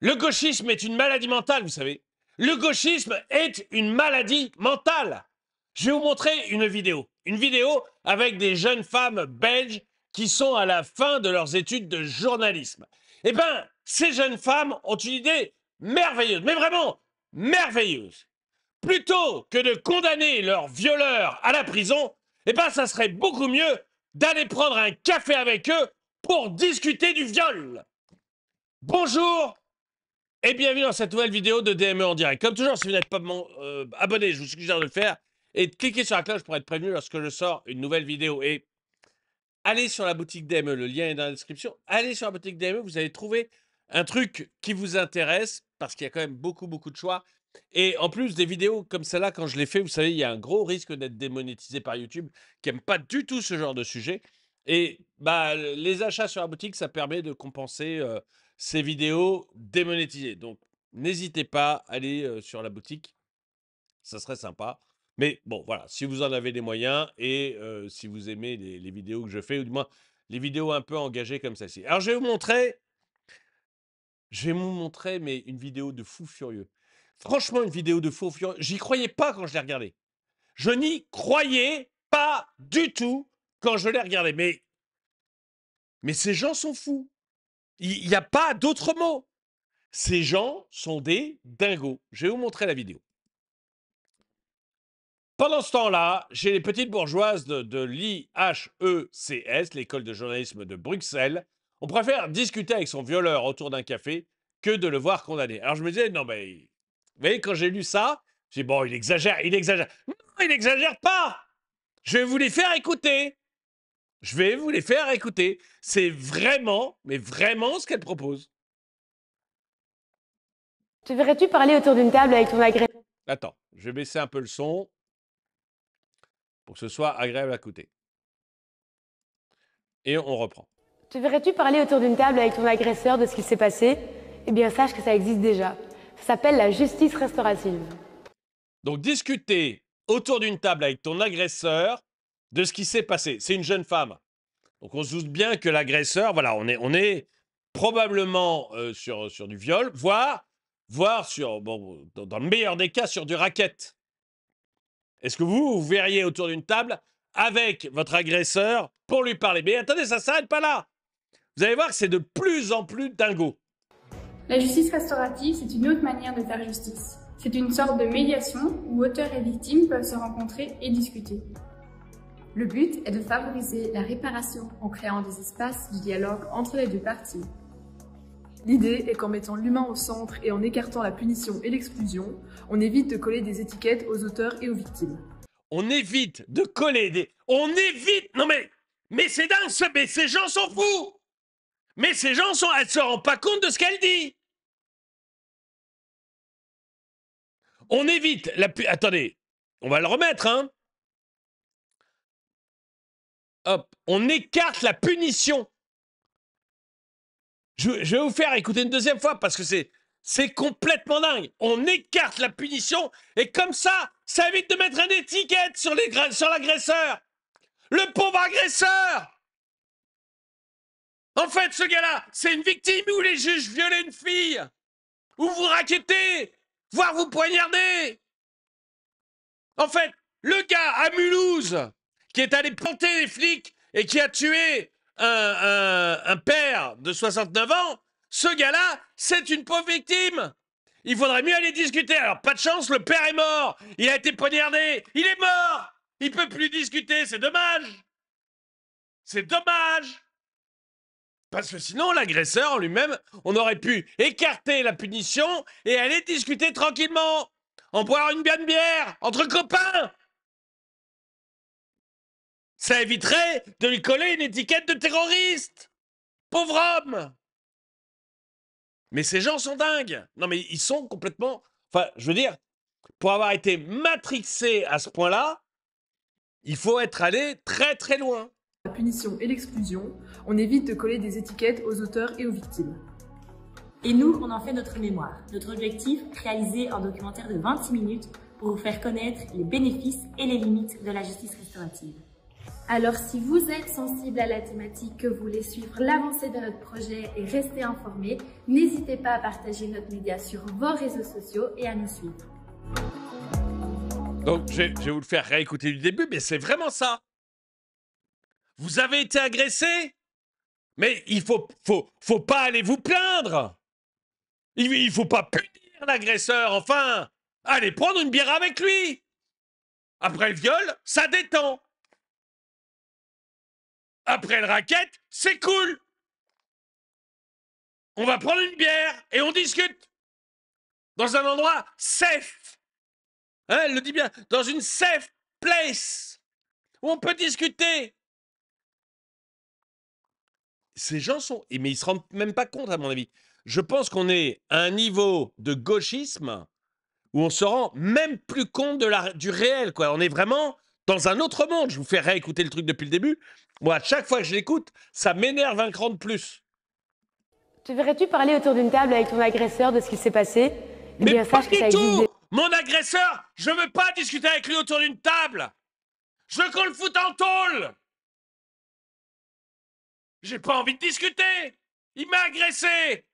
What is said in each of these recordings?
Le gauchisme est une maladie mentale, vous savez. Le gauchisme est une maladie mentale. Je vais vous montrer une vidéo. Une vidéo avec des jeunes femmes belges qui sont à la fin de leurs études de journalisme. Eh bien, ces jeunes femmes ont une idée merveilleuse, mais vraiment merveilleuse. Plutôt que de condamner leurs violeurs à la prison, eh bien, ça serait beaucoup mieux d'aller prendre un café avec eux pour discuter du viol. Bonjour et bienvenue dans cette nouvelle vidéo de DME en direct. Comme toujours, si vous n'êtes pas abonné, je vous suggère de le faire et de cliquer sur la cloche pour être prévenu lorsque je sors une nouvelle vidéo. Et allez sur la boutique DME, le lien est dans la description. Allez sur la boutique DME, vous allez trouver un truc qui vous intéresse parce qu'il y a quand même beaucoup de choix. Et en plus, des vidéos comme celle-là, quand je les fais, vous savez, il y a un gros risque d'être démonétisé par YouTube qui n'aime pas du tout ce genre de sujet. Et bah, les achats sur la boutique, ça permet de compenser ces vidéos démonétisées. Donc, n'hésitez pas à aller sur la boutique, ça serait sympa. Mais bon, voilà, si vous en avez les moyens et si vous aimez les vidéos que je fais, ou du moins les vidéos un peu engagées comme celle-ci. Alors, je vais vous montrer, mais une vidéo de fou furieux. Franchement, une vidéo de fou furieux. J'y croyais pas quand je l'ai regardée. Je n'y croyais pas du tout quand je l'ai regardée. Mais ces gens sont fous. Il n'y a pas d'autre mot. Ces gens sont des dingos. Je vais vous montrer la vidéo. Pendant ce temps-là, chez les petites bourgeoises de l'IHECS, l'école de journalisme de Bruxelles, on préfère discuter avec son violeur autour d'un café que de le voir condamné. Alors je me disais, non mais, vous voyez, quand j'ai lu ça, j'ai dit, bon, il exagère. Non, il n'exagère pas. Je vais vous les faire écouter. C'est vraiment, mais vraiment ce qu'elle propose. Te verrais-tu parler autour d'une table avec ton agresseur? Attends, je vais baisser un peu le son pour que ce soit agréable à écouter. Et on reprend. Te verrais-tu parler autour d'une table avec ton agresseur de ce qui s'est passé? Eh bien, sache que ça existe déjà. Ça s'appelle la justice restaurative. Donc, discuter autour d'une table avec ton agresseur de ce qui s'est passé. C'est une jeune femme. Donc, on se doute bien que l'agresseur, voilà, on est probablement sur du viol, voire sur, bon, dans le meilleur des cas, sur du racket. Est-ce que vous verriez autour d'une table avec votre agresseur pour lui parler? Mais attendez, ça ne s'arrête pas là. Vous allez voir que c'est de plus en plus dingo. La justice restaurative, c'est une autre manière de faire justice. C'est une sorte de médiation où auteurs et victimes peuvent se rencontrer et discuter. Le but est de favoriser la réparation en créant des espaces de dialogue entre les deux parties. L'idée est qu'en mettant l'humain au centre et en écartant la punition et l'exclusion, on évite de coller des étiquettes aux auteurs et aux victimes. On évite de coller des... On évite... Non mais c'est dingue, mais ces gens sont fous. Mais ces gens sont... Elle se rend pas compte de ce qu'elle dit. On évite la... Attendez, on va le remettre, hein. Hop, on écarte la punition. Je vais vous faire écouter une deuxième fois parce que c'est complètement dingue. On écarte la punition et comme ça évite de mettre une étiquette sur l'agresseur. Le pauvre agresseur. En fait, ce gars-là, c'est une victime où les juges violaient une fille. Ou vous raquettez, voire vous poignardez. En fait, le gars à Mulhouse qui est allé planter les flics et qui a tué un père de 69 ans, ce gars-là, c'est une pauvre victime. Il faudrait mieux aller discuter. Alors, pas de chance, le père est mort. Il a été poignardé. Il est mort. Il peut plus discuter. C'est dommage. C'est dommage. Parce que sinon, l'agresseur en lui-même, on aurait pu écarter la punition et aller discuter tranquillement. En boire une bonne bière, entre copains. Ça éviterait de lui coller une étiquette de terroriste. Pauvre homme. Mais ces gens sont dingues. Non, mais ils sont complètement... Enfin, je veux dire, pour avoir été matrixé à ce point-là, il faut être allé très loin. La punition et l'exclusion, on évite de coller des étiquettes aux auteurs et aux victimes. Et nous, on en fait notre mémoire. Notre objectif, réaliser un documentaire de 26 minutes pour vous faire connaître les bénéfices et les limites de la justice restaurative. Alors si vous êtes sensible à la thématique, que vous voulez suivre l'avancée de notre projet et rester informé, n'hésitez pas à partager notre média sur vos réseaux sociaux et à nous suivre. Donc, je vais vous le faire réécouter du début, mais c'est vraiment ça. Vous avez été agressé, mais il faut pas aller vous plaindre. Il faut pas punir l'agresseur, enfin. Allez prendre une bière avec lui. Après le viol, ça détend. Après le racket, c'est cool. On va prendre une bière et on discute. Dans un endroit safe. Hein, elle le dit bien. Dans une safe place. Où on peut discuter. Ces gens sont... Mais ils se rendent même pas compte, à mon avis. Je pense qu'on est à un niveau de gauchisme où on se rend même plus compte du réel, quoi. On est vraiment dans un autre monde. Je vous fais réécouter le truc depuis le début. Moi, à chaque fois que je l'écoute, ça m'énerve un cran de plus. Te verrais-tu parler autour d'une table avec ton agresseur de ce qui s'est passé? Eh bien, Mais pas sache que du ça existe tout! déjà. Mon agresseur, je veux pas discuter avec lui autour d'une table. Je veux qu'on le foute en tôle. J'ai pas envie de discuter. Il m'a agressé.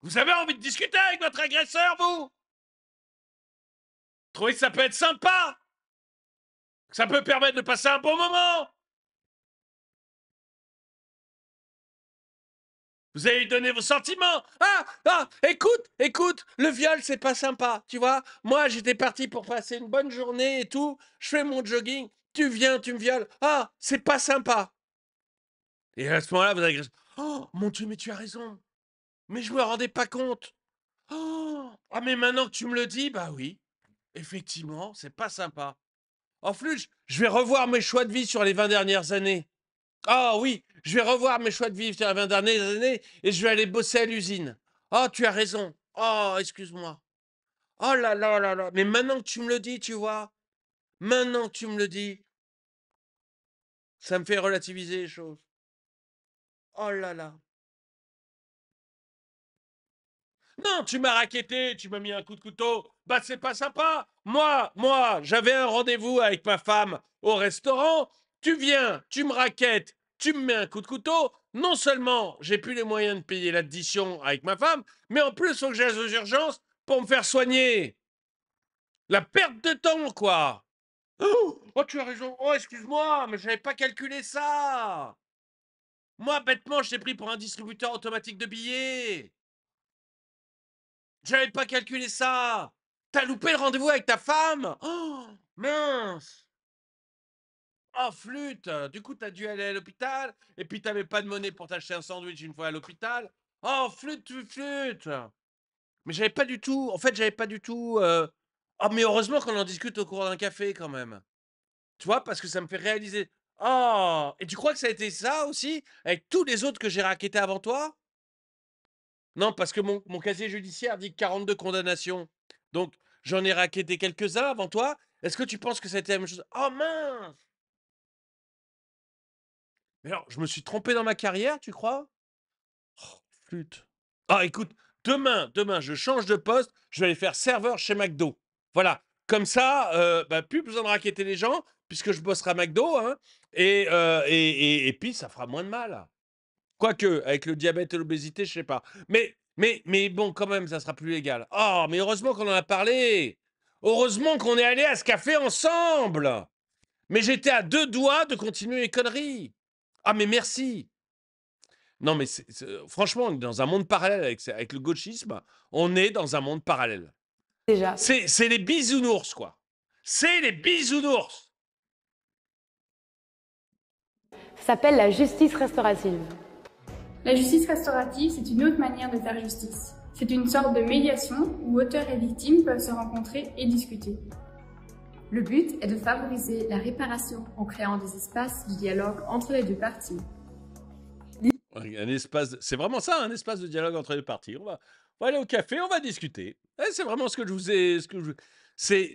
Vous avez envie de discuter avec votre agresseur, vous? Trouvez que ça peut être sympa? Ça peut permettre de passer un bon moment? Vous allez lui donner vos sentiments. Écoute, le viol, c'est pas sympa, tu vois. Moi, j'étais parti pour passer une bonne journée et tout. Je fais mon jogging. Tu viens, tu me violes. Ah, c'est pas sympa. Et à ce moment-là, vous agressez. Oh, mon Dieu, mais tu as raison. Mais je me rendais pas compte. Oh, ah, mais maintenant que tu me le dis, bah oui. Effectivement, c'est pas sympa. En plus, je vais revoir mes choix de vie sur les 20 dernières années. Ah oui, je vais revoir mes choix de vie sur les 20 dernières années et je vais aller bosser à l'usine. Oh, tu as raison. Oh, excuse-moi. Oh là là là là. Mais maintenant que tu me le dis, tu vois. Maintenant que tu me le dis, ça me fait relativiser les choses. Oh là là. Non, tu m'as racketté, tu m'as mis un coup de couteau. Bah, c'est pas sympa. Moi, j'avais un rendez-vous avec ma femme au restaurant. Tu viens, tu me rackettes, tu me mets un coup de couteau. Non seulement j'ai plus les moyens de payer l'addition avec ma femme, mais en plus, il faut que j'aille aux urgences pour me faire soigner. La perte de temps, quoi. Oh, tu as raison. Oh, excuse-moi, mais j'avais pas calculé ça. Moi, bêtement, je t'ai pris pour un distributeur automatique de billets. J'avais pas calculé ça. T'as loupé le rendez-vous avec ta femme. Oh, mince. Oh, flûte. Du coup, t'as dû aller à l'hôpital. Et puis, t'avais pas de monnaie pour t'acheter un sandwich une fois à l'hôpital. Oh, flûte. Mais j'avais pas du tout... En fait, j'avais pas du tout... Oh, mais heureusement qu'on en discute au cours d'un café, quand même. Tu vois, parce que ça me fait réaliser... Oh. Et tu crois que ça a été ça, aussi, avec tous les autres que j'ai rackettés avant toi? Non, parce que mon casier judiciaire dit 42 condamnations. Donc, j'en ai racketté quelques-uns avant toi. Est-ce que tu penses que c'était la même chose? Oh mince! Mais alors, je me suis trompé dans ma carrière, tu crois? Oh, flûte. Ah, écoute, demain, je change de poste, je vais aller faire serveur chez McDo. Voilà. Comme ça, bah, plus besoin de racketter les gens, puisque je bosserai à McDo, hein, et puis ça fera moins de mal. Quoique, avec le diabète et l'obésité, je sais pas. Mais bon, quand même, ça sera plus légal. Oh, mais heureusement qu'on en a parlé. Heureusement qu'on est allé à ce café ensemble. Mais j'étais à 2 doigts de continuer les conneries. Ah, mais merci. Non, mais franchement, on est dans un monde parallèle avec le gauchisme. On est dans un monde parallèle. Déjà. C'est les bisounours, quoi. C'est les bisounours. Ça s'appelle la justice restaurative. La justice restaurative, c'est une autre manière de faire justice. C'est une sorte de médiation où auteurs et victimes peuvent se rencontrer et discuter. Le but est de favoriser la réparation en créant des espaces de dialogue entre les deux parties. Un espace, c'est vraiment ça, un espace de dialogue entre les parties. On va aller au café, on va discuter. C'est vraiment ce que je vous ai...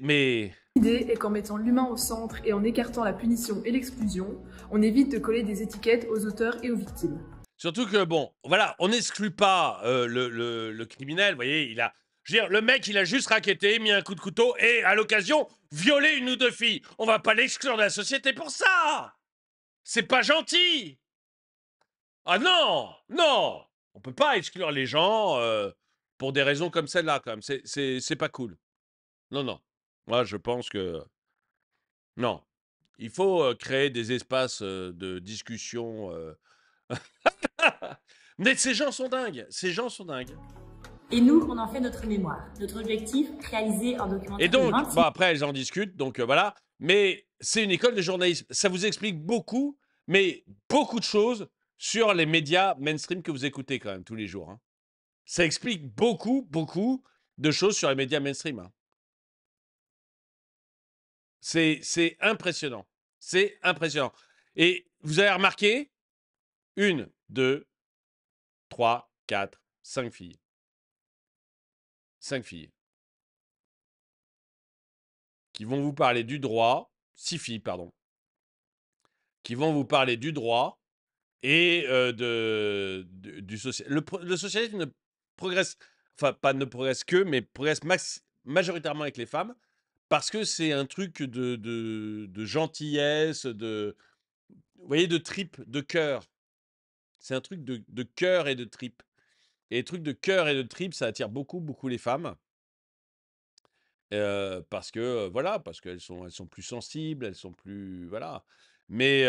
mais... L'idée est qu'en mettant l'humain au centre et en écartant la punition et l'exclusion, on évite de coller des étiquettes aux auteurs et aux victimes. Surtout que, bon, voilà, on n'exclut pas le criminel, vous voyez, Je veux dire, le mec, il a juste racketté, mis un coup de couteau et, à l'occasion, violé une ou deux filles. On va pas l'exclure de la société pour ça. C'est pas gentil. Ah non, non. On peut pas exclure les gens pour des raisons comme celle-là, quand même. C'est pas cool. Non, non. Moi, je pense que... Non. Il faut créer des espaces de discussion. Mais ces gens sont dingues. Ces gens sont dingues. Et nous, on en fait notre mémoire. Notre objectif, réaliser un documentaire Et donc, de 26 bon, après, elles en discutent, donc voilà. Mais c'est une école de journalisme. Ça vous explique beaucoup, mais beaucoup de choses sur les médias mainstream que vous écoutez quand même tous les jours. Hein. Ça explique beaucoup, beaucoup de choses sur les médias mainstream. Hein. C'est impressionnant. C'est impressionnant. Et vous avez remarqué, 1, 2, 3, 4, 5 filles. 5 filles. Qui vont vous parler du droit, 6 filles, pardon, qui vont vous parler du droit et du social. Le socialisme ne progresse, enfin pas ne progresse que, mais progresse majoritairement avec les femmes, parce que c'est un truc de gentillesse, vous voyez, de tripes, de cœur. C'est un truc de cœur et de tripes. Et les trucs de cœur et de tripes, ça attire beaucoup, beaucoup les femmes. Parce que, voilà, parce qu'elles sont plus sensibles, elles sont plus... Voilà. Mais...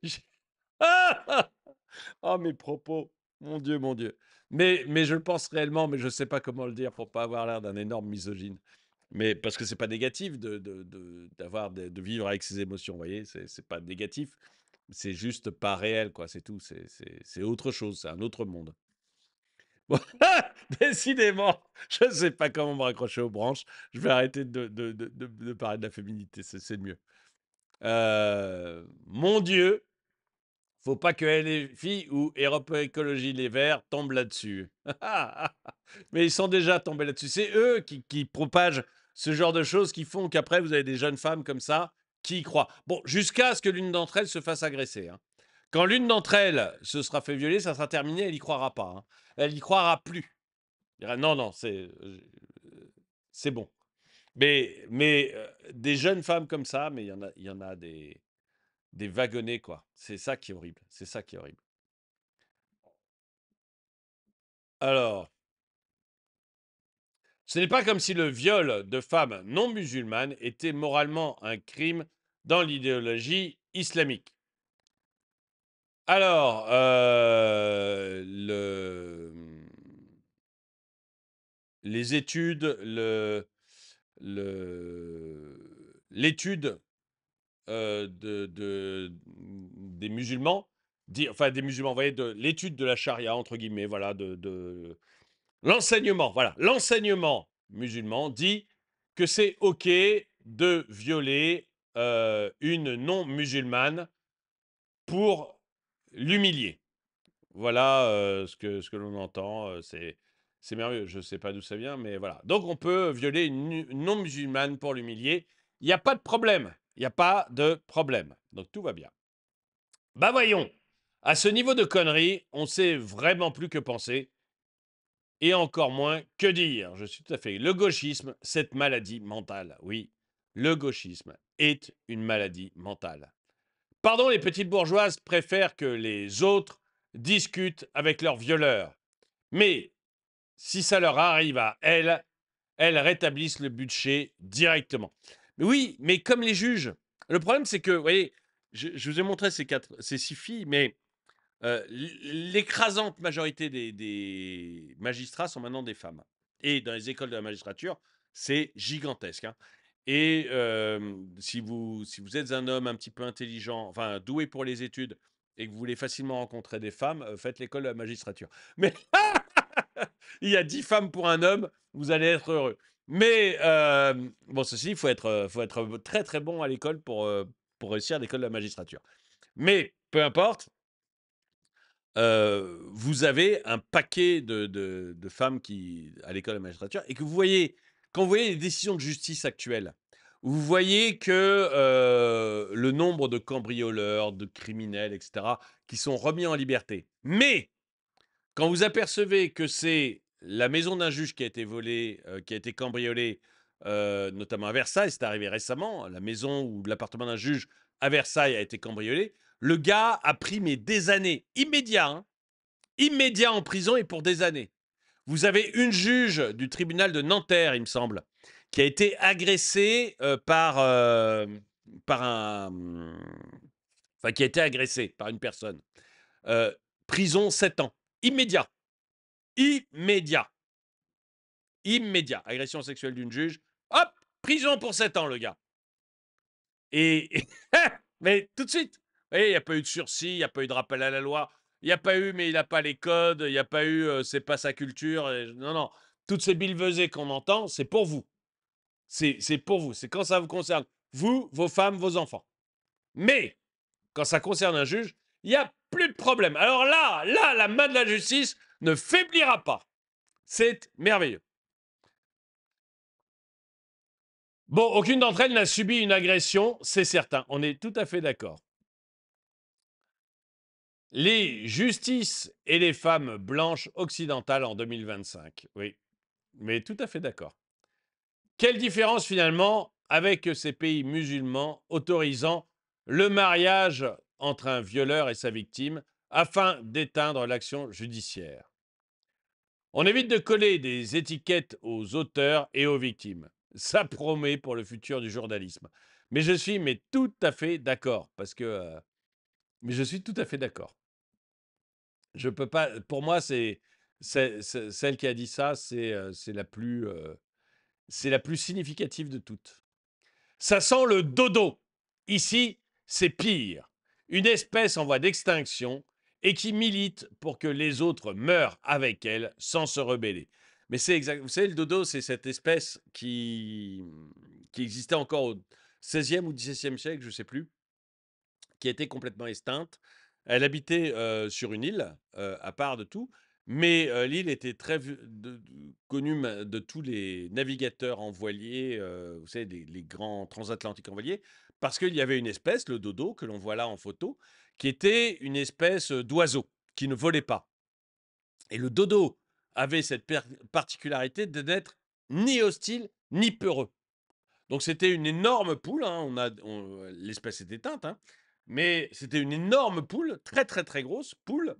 J'ai- Oh, mes propos. Mon Dieu, mon Dieu. Mais je le pense réellement, mais je ne sais pas comment le dire pour pas avoir l'air d'un énorme misogyne. Mais parce que c'est pas négatif de vivre avec ses émotions, vous voyez, c'est pas négatif. C'est juste pas réel, quoi, c'est tout. C'est autre chose, c'est un autre monde. Bon, décidément, je ne sais pas comment me raccrocher aux branches. Je vais arrêter de parler de la féminité, c'est le mieux. Mon Dieu, faut pas que LFI ou Europe Écologie Les Verts tombent là-dessus. Mais ils sont déjà tombés là-dessus. C'est eux qui propagent ce genre de choses qui font qu'après, vous avez des jeunes femmes comme ça qui y croient. Bon, jusqu'à ce que l'une d'entre elles se fasse agresser. Hein. Quand l'une d'entre elles se sera fait violer, ça sera terminé, elle y croira pas. Hein. Elle y croira plus. Elle dira, non, non, c'est bon. Mais des jeunes femmes comme ça, mais il y en a des wagonnets, quoi. C'est ça qui est horrible. C'est ça qui est horrible. Alors, ce n'est pas comme si le viol de femmes non musulmanes était moralement un crime dans l'idéologie islamique. Alors, les études, l'étude des musulmans, enfin des musulmans, vous voyez, de l'étude de la charia, entre guillemets, voilà, l'enseignement, voilà, l'enseignement musulman dit que c'est OK de violer une non-musulmane pour l'humilier. Voilà ce que l'on entend. C'est merveilleux. Je ne sais pas d'où ça vient, mais voilà. Donc, on peut violer une non-musulmane pour l'humilier. Il n'y a pas de problème. Il n'y a pas de problème. Donc, tout va bien. Bah voyons. À ce niveau de conneries, on ne sait vraiment plus que penser. Et encore moins que dire. Je suis tout à fait. Le gauchisme, cette maladie mentale. Oui, le gauchisme est une maladie mentale. Pardon, les petites bourgeoises préfèrent que les autres discutent avec leurs violeurs. Mais si ça leur arrive à elles, elles rétablissent le budget directement. Mais oui, mais comme les juges. Le problème, c'est que, vous voyez, je vous ai montré ces 6 filles, mais l'écrasante majorité des magistrats sont maintenant des femmes. Et dans les écoles de la magistrature, c'est gigantesque. Hein. Et si vous êtes un homme un petit peu intelligent, enfin doué pour les études, et que vous voulez facilement rencontrer des femmes, faites l'école de la magistrature. Mais il y a 10 femmes pour un homme, vous allez être heureux. Mais bon, ceci, il faut être très très bon à l'école pour réussir à l'école de la magistrature. Mais peu importe, vous avez un paquet de femmes à l'école de la magistrature, et que vous voyez, quand vous voyez les décisions de justice actuelles, vous voyez que le nombre de cambrioleurs, de criminels, etc., qui sont remis en liberté. Mais quand vous apercevez que c'est la maison d'un juge qui a été volée, qui a été cambriolée, notamment à Versailles, c'est arrivé récemment, la maison ou l'appartement d'un juge à Versailles a été cambriolé, le gars a pris mais des années, immédiat, hein, immédiat en prison et pour des années. Vous avez une juge du tribunal de Nanterre, il me semble, qui a été agressée par un... Enfin, qui a été agressée par une personne. Prison 7 ans. Immédiat. Immédiat. Immédiat. Agression sexuelle d'une juge. Hop, prison pour 7 ans, le gars. Mais tout de suite. Vous voyez, il n'y a pas eu de sursis, il n'y a pas eu de rappel à la loi. Il n'y a pas eu, mais il n'a pas les codes. Il n'y a pas eu, c'est pas sa culture. Non, non. Toutes ces billevesées qu'on entend, c'est pour vous. C'est pour vous. C'est quand ça vous concerne. Vous, vos femmes, vos enfants. Mais quand ça concerne un juge, il n'y a plus de problème. Alors là, la main de la justice ne faiblira pas. C'est merveilleux. Bon, aucune d'entre elles n'a subi une agression, c'est certain. On est tout à fait d'accord. Les justices et les femmes blanches occidentales en 2025. Oui, mais tout à fait d'accord. Quelle différence finalement avec ces pays musulmans autorisant le mariage entre un violeur et sa victime afin d'éteindre l'action judiciaire? On évite de coller des étiquettes aux auteurs et aux victimes. Ça promet pour le futur du journalisme. Mais je suis tout à fait d'accord parce que mais je suis tout à fait d'accord. Je peux pas. Pour moi, c'est celle qui a dit ça, c'est la plus significative de toutes. Ça sent le dodo. Ici, c'est pire. Une espèce en voie d'extinction et qui milite pour que les autres meurent avec elle sans se rebeller. Mais c'est exact. Vous savez, le dodo, c'est cette espèce qui existait encore au XVIe ou XVIIe siècle, je ne sais plus, qui a été complètement extincte. Elle habitait sur une île, à part de tout, mais l'île était très connue de tous les navigateurs en voilier, vous savez, les grands transatlantiques en voilier, parce qu'il y avait une espèce, le dodo, que l'on voit là en photo, qui était une espèce d'oiseau, qui ne volait pas. Et le dodo avait cette particularité de n'être ni hostile, ni peureux. Donc c'était une énorme poule, hein, l'espèce est éteinte, hein, mais c'était une énorme poule, très très très grosse poule,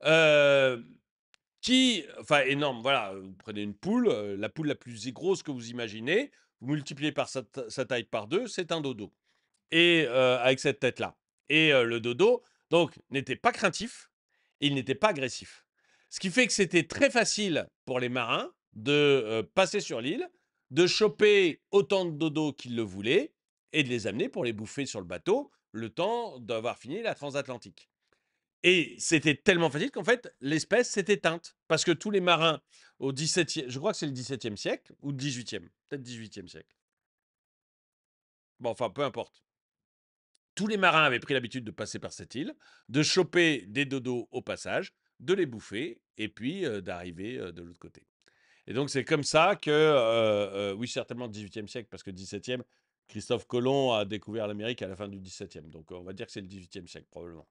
enfin énorme, voilà, vous prenez une poule, la poule la plus grosse que vous imaginez, vous multipliez par sa taille par 2, c'est un dodo. Et avec cette tête-là. Et le dodo, donc, n'était pas craintif, et il n'était pas agressif. Ce qui fait que c'était très facile pour les marins de passer sur l'île, de choper autant de dodos qu'ils le voulaient, et de les amener pour les bouffer sur le bateau, le temps d'avoir fini la transatlantique. Et c'était tellement facile qu'en fait, l'espèce s'est éteinte. Parce que tous les marins au 17e, je crois que c'est le 17e siècle, ou le 18e, peut-être 18e siècle. Bon, enfin, peu importe. Tous les marins avaient pris l'habitude de passer par cette île, de choper des dodos au passage, de les bouffer, et puis d'arriver de l'autre côté. Et donc, c'est comme ça que, oui, certainement le 18e siècle, parce que le 17e, Christophe Colomb a découvert l'Amérique à la fin du 17e. Donc, on va dire que c'est le 18e siècle, probablement.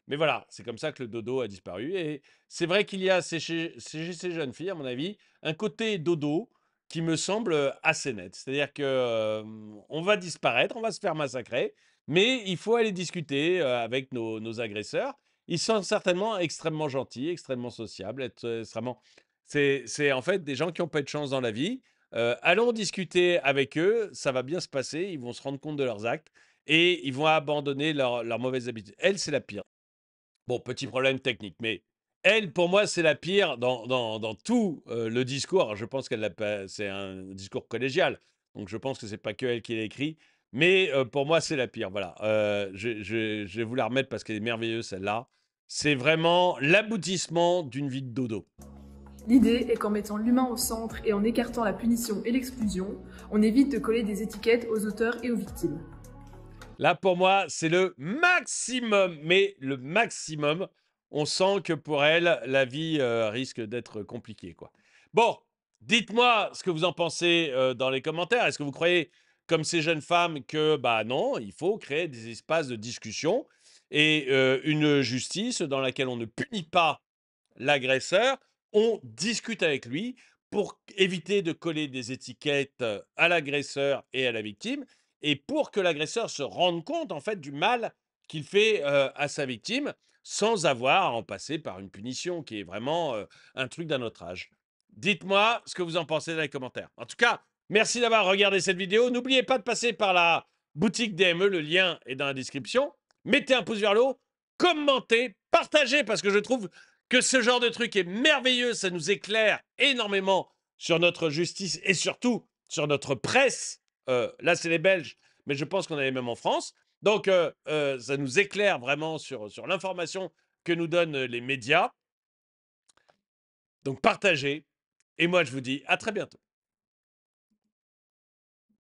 Mais voilà, c'est comme ça que le dodo a disparu. Et c'est vrai qu'il y a chez ces jeunes filles, à mon avis, un côté dodo qui me semble assez net. C'est-à-dire que on va disparaître, on va se faire massacrer, mais il faut aller discuter avec nos agresseurs. Ils sont certainement extrêmement gentils, extrêmement sociables, extrêmement... C'est en fait des gens qui n'ont pas eu de chance dans la vie. Allons discuter avec eux, ça va bien se passer, ils vont se rendre compte de leurs actes et ils vont abandonner leurs mauvaises habitudes. Elle, c'est la pire. Bon, petit problème technique, mais elle, pour moi, c'est la pire dans tout le discours. Alors, je pense c'est un discours collégial, donc je pense que c'est pas que elle qui l'a écrit, mais pour moi, c'est la pire. Voilà, je vais vous la remettre parce qu'elle est merveilleuse, celle-là. C'est vraiment l'aboutissement d'une vie de dodo. L'idée est qu'en mettant l'humain au centre et en écartant la punition et l'exclusion, on évite de coller des étiquettes aux auteurs et aux victimes. Là, pour moi, c'est le maximum, mais le maximum. On sent que pour elle, la vie risque d'être compliquée, quoi. Bon, dites-moi ce que vous en pensez dans les commentaires. Est-ce que vous croyez, comme ces jeunes femmes, que, bah non, il faut créer des espaces de discussion et une justice dans laquelle on ne punit pas l'agresseur, on discute avec lui pour éviter de coller des étiquettes à l'agresseur et à la victime, et pour que l'agresseur se rende compte en fait du mal qu'il fait à sa victime, sans avoir à en passer par une punition qui est vraiment un truc d'un autre âge. Dites-moi ce que vous en pensez dans les commentaires. En tout cas, merci d'avoir regardé cette vidéo. N'oubliez pas de passer par la boutique DME, le lien est dans la description. Mettez un pouce vers le haut, commentez, partagez, parce que je trouve que ce genre de truc est merveilleux, ça nous éclaire énormément sur notre justice et surtout sur notre presse. Là, c'est les Belges, mais je pense qu'on a les mêmes en France. Donc, ça nous éclaire vraiment sur l'information que nous donnent les médias. Donc, partagez. Et moi, je vous dis à très bientôt.